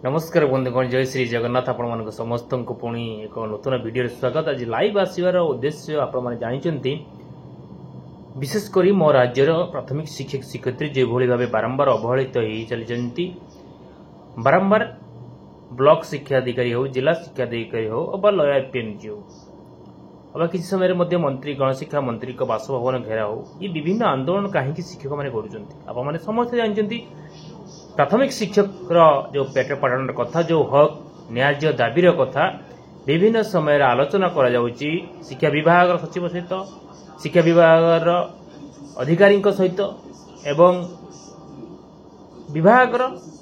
नमस्कार बंधुगण जय श्री जगन्नाथ आपण समस्त को पुणी एक नूतन वीडियो स्वागत। आज लाइव आसवर उद्देश्य आपण जानते विशेषकर मो राज्यर प्राथमिक शिक्षक शिक्षयित्री जो भाव बारंबार अवहेलित हो चली बारंबार ब्लॉक शिक्षा अधिकारी हो जिला शिक्षा अधिकारी हो अबा लया पीएनजी हो अबा किसी समय मंत्री गणशिक्षा मंत्री बासभवन घेरा हो ये विभिन्न आंदोलन कहीं शिक्षक मैंने कर समस्त जानते प्राथमिक शिक्षक जो पेट पाठन कथा जो हक न्याय दाबीर कथा विभिन्न समय आलोचना करा जाउची शिक्षा विभाग सचिव सहित शिक्षा विभाग अधिकारी सहित एवं विभाग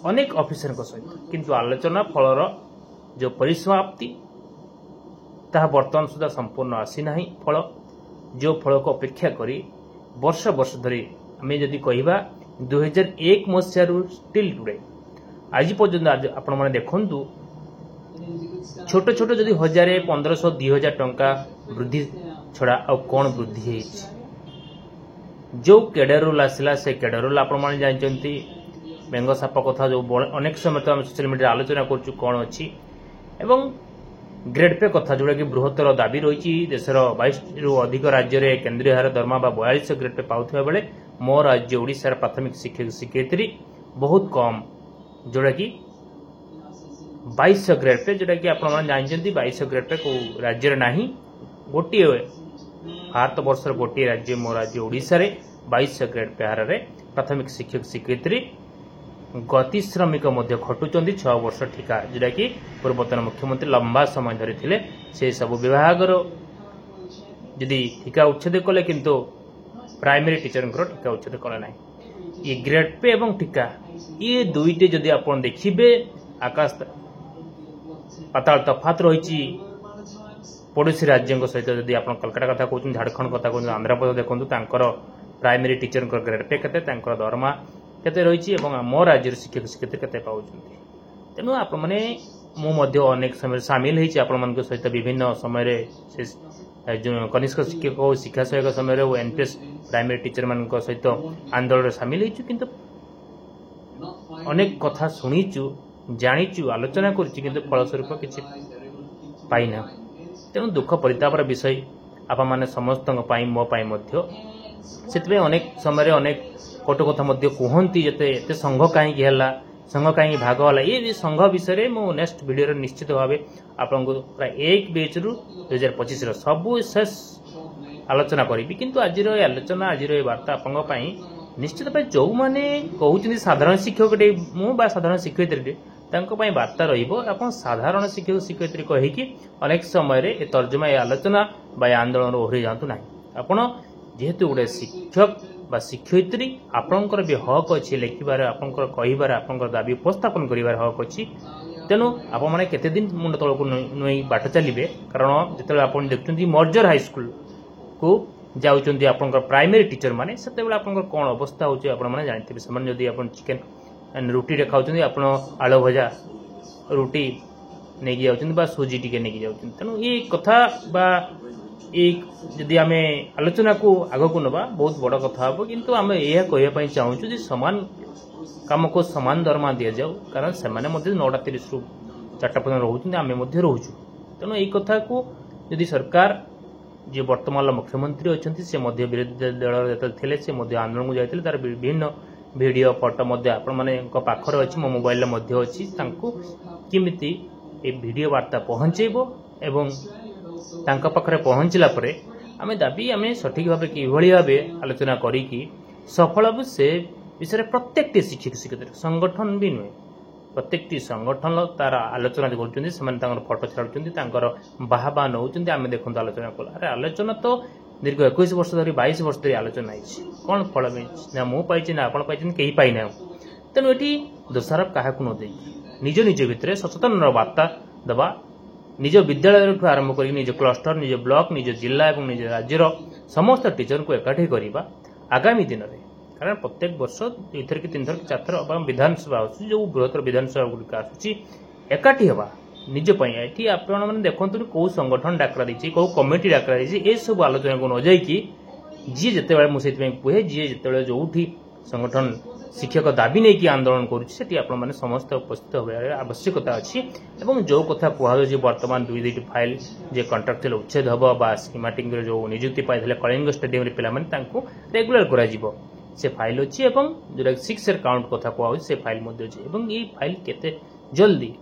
अनेक ऑफिसर सहित किंतु आलोचना फलर जो परिसमाप्ति ताहा वर्तमान सुधा संपूर्ण आसी नाही फल जो फल को अपेक्षा करी वर्ष वर्ष धरी आम जदि कहवा 2001 मसीह स्टिल टुडे आज पर्यंत आपण मैंने देखु छोट छोट जदि 1000 1500 2000 टंका वृद्धि छड़ा आ कौन वृद्धि है जो कैडर रोल आसला से कैडर रोल आपण मैंने जानते बेंग साप कथा जो अनेक समय तो सोशल मीडिया आलोचना करूँ कौन अच्छी एवं ग्रेड पे कथा जोड़ा कि बृहत्तर दाबी रही देशर 22 रु अधिक राज्य में केन्द्रीय हार दरमा 42 ग्रेड पे पाउଥିବା बेले मो राज्य ओडिशार प्राथमिक शिक्षक शिक्षयित्री बहुत कम जोड़ा कि 22 ग्रेड पे जोड़ा कि आप जानते 22 ग्रेड पे को राज्य नहीं गोटे भारत वर्षर गोटे राज्य मो राज्य ओडिशा रे 22 ग्रेड पे हार प्राथमिक शिक्षक शिक्षयित्री गति श्रमिक खटुचंदी 6 वर्ष ठिका जोटा कि पूर्वतन मुख्यमंत्री लंबा समय धरी थिले से सब विभाग जदि ठिका उच्छेद कले किंतु प्राइमरी टीचर ठिका उच्छेद कले ना ये ग्रेड पे एवं ठिका ये दुईटे जदि आप देखिए आकाश पाताल तफात रही पड़ोसी राज्यों सहित जदि आप कलकाता कथा कहते झारखंड कथा कहते आंध्र प्रदेश देखो प्राइमरी टीचर ग्रेड पे केते दरमा केते रही मो राज्य शिक्षक शिक्षयित्री केते पाउछन्ति तेणु आप मैंने अनेक समय सामिल होती सहित विभिन्न समय कनिष्ठ शिक्षक शिक्षा सहायक समय एनपीएस प्राइमरी टीचर मान सहित आंदोलन सामिल होती किंतु अनेक कथा शुणीचु जानीचु आलोचना कर फलस्वरूप किसी पाइना तेणु दुख परितापर विषय आप मैंने समस्त मो से अनेक समय अनेक कटु कथा कहती जिते संघ कहीं संघ कहीं भाग है ये संघ विषय में नेक्स्ट वीडियो निश्चित भाव आपको प्राय 1 बैच रु 2025 सबू शेष आलोचना करी किंतु आज आलोचना आज वार्ता आपंपाई निश्चित भाव जो मैंने कहते साधारण शिक्षक मु साधारण शिक्षयित्री वार्ता रहा साधारण शिक्षक शिक्षयित्री कहीकि अनेक समय तर्जमा आलोचना आंदोलन ओहरी जातु ना आपण जेहेतु गोटे शिक्षक बा शिक्षयित्री आपणकर भी हक अच्छी लिखार आपंकर कहिबार आपंकर दाबी उपस्थापन करिवार हक अच्छी तेणु आप मैंने केते दिन मुंड तल को नहीं बाट चलिए कारण जिते आप देखुं मर्जर हाईस्कल को जाऊँच आपंकर प्राइमरी टीचर मैंने से आपंकर कौन अवस्था होने जानते हैं जदि आप चिकेन रुटी खाऊँ आप आलू भजा रुटी नहीं जाऊँ सुजी टी नहीं जाऊँ तेणु ये कथा एक जदि आम आलोचना को आग को नवा बहुत बड़ कथा हम किंतु आम यह कहवाई चाहूँ सामान कम को सामान दरमा दि जाऊ कारण से 9:30 रु 4टा पर्यटन रोचे आम रोचु तेणु यही कथा को जदि सरकार जो वर्तमान मुख्यमंत्री अच्छा से विरोधी दल थे से आंदोलन को जाते तार विभिन्न वीडियो फोटो पाखर अच्छी मो मोबाइल अच्छी किमिति ए वीडियो वार्ता पहुँचेब एवं तांका पाखरे पहुँचला परे आमे दाबी आमे सठिक भाव किभली भाव आलोचना करी सफल हम से विषय प्रत्येक शिक्षक शिक्षयित्री संगठन भी नुहे प्रत्येक संगठन तार आलोचना कर फोटो छाड़ुंट बाहा नौ आम देखो आलोचना कल अरे आलोचना तो दीर्घ 21 वर्ष धरी 22 वर्ष धरी आलोचना कौन फल ना मु पाई ना आप कहीं पाईना तेणु ये दोषारोप क्या न दे निज निज भितर सचेतन वार्ता दबा निज विद्यालय आरंभ कर निज क्लस्टर निज ब्लॉक निज जिला और निज राज्यर समस्त टीचर को एकाठी करवा आगामी दिन में कारण प्रत्येक वर्ष 2 थर कि 3 थर 4 थर विधानसभा आसूँ जो बृहत्तर विधानसभा गुड़िक आसूँ एकाठी हवा निजपाई ये आपने देखते कौ संगठन डाकरा देती कौ कमिटी डाकरा देती ये सब आलोचना को न जाकि जी जिते मुझे कहे जी जिते जो संगठन शिक्षक दाबी नहीं कि आंदोलन करुँचे आपने समस्त उपस्थित होगा आवश्यकता अच्छी और जो कथा कहुच्छे बर्तमान 2-2 फाइल जे कंट्राक्चुअल उच्छेद हम स्कीमेटिक जो निजुक्ति पाई कलिंग स्टेडियम पे रेगुलर कर से फाइल अच्छी जो 6 काउंट कथा कहुँ से फाइल अच्छी ये फाइल केते जल्दी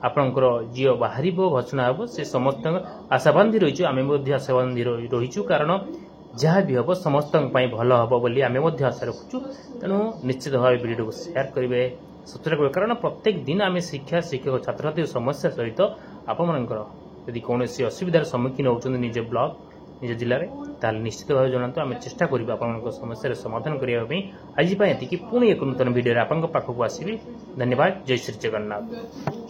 आपणकर जी बाहर घोषणा हम से समस्त आशाबांधी रही आम आशाबांधी रहीचु कारण जहाँ भी हम समस्त भल हम बोली आम आशा रखुचु तेणु निश्चित भाव वीडियो को शेयर करेंगे सचेत करेंगे कारण प्रत्येक दिन आम शिक्षा शिक्षक छात्र छात्री समस्या सहित आपणकर यदि कौन असुविधार सम्मुखीन होती निज ब्लॉक निज जिले में निश्चित भाव जनातु आम चेष्टा करा आप समस्या समाधान करने आज पुणी एक नूतन वीडियो आप पाखक आसवि धन्यवाद जय श्री जगन्नाथ।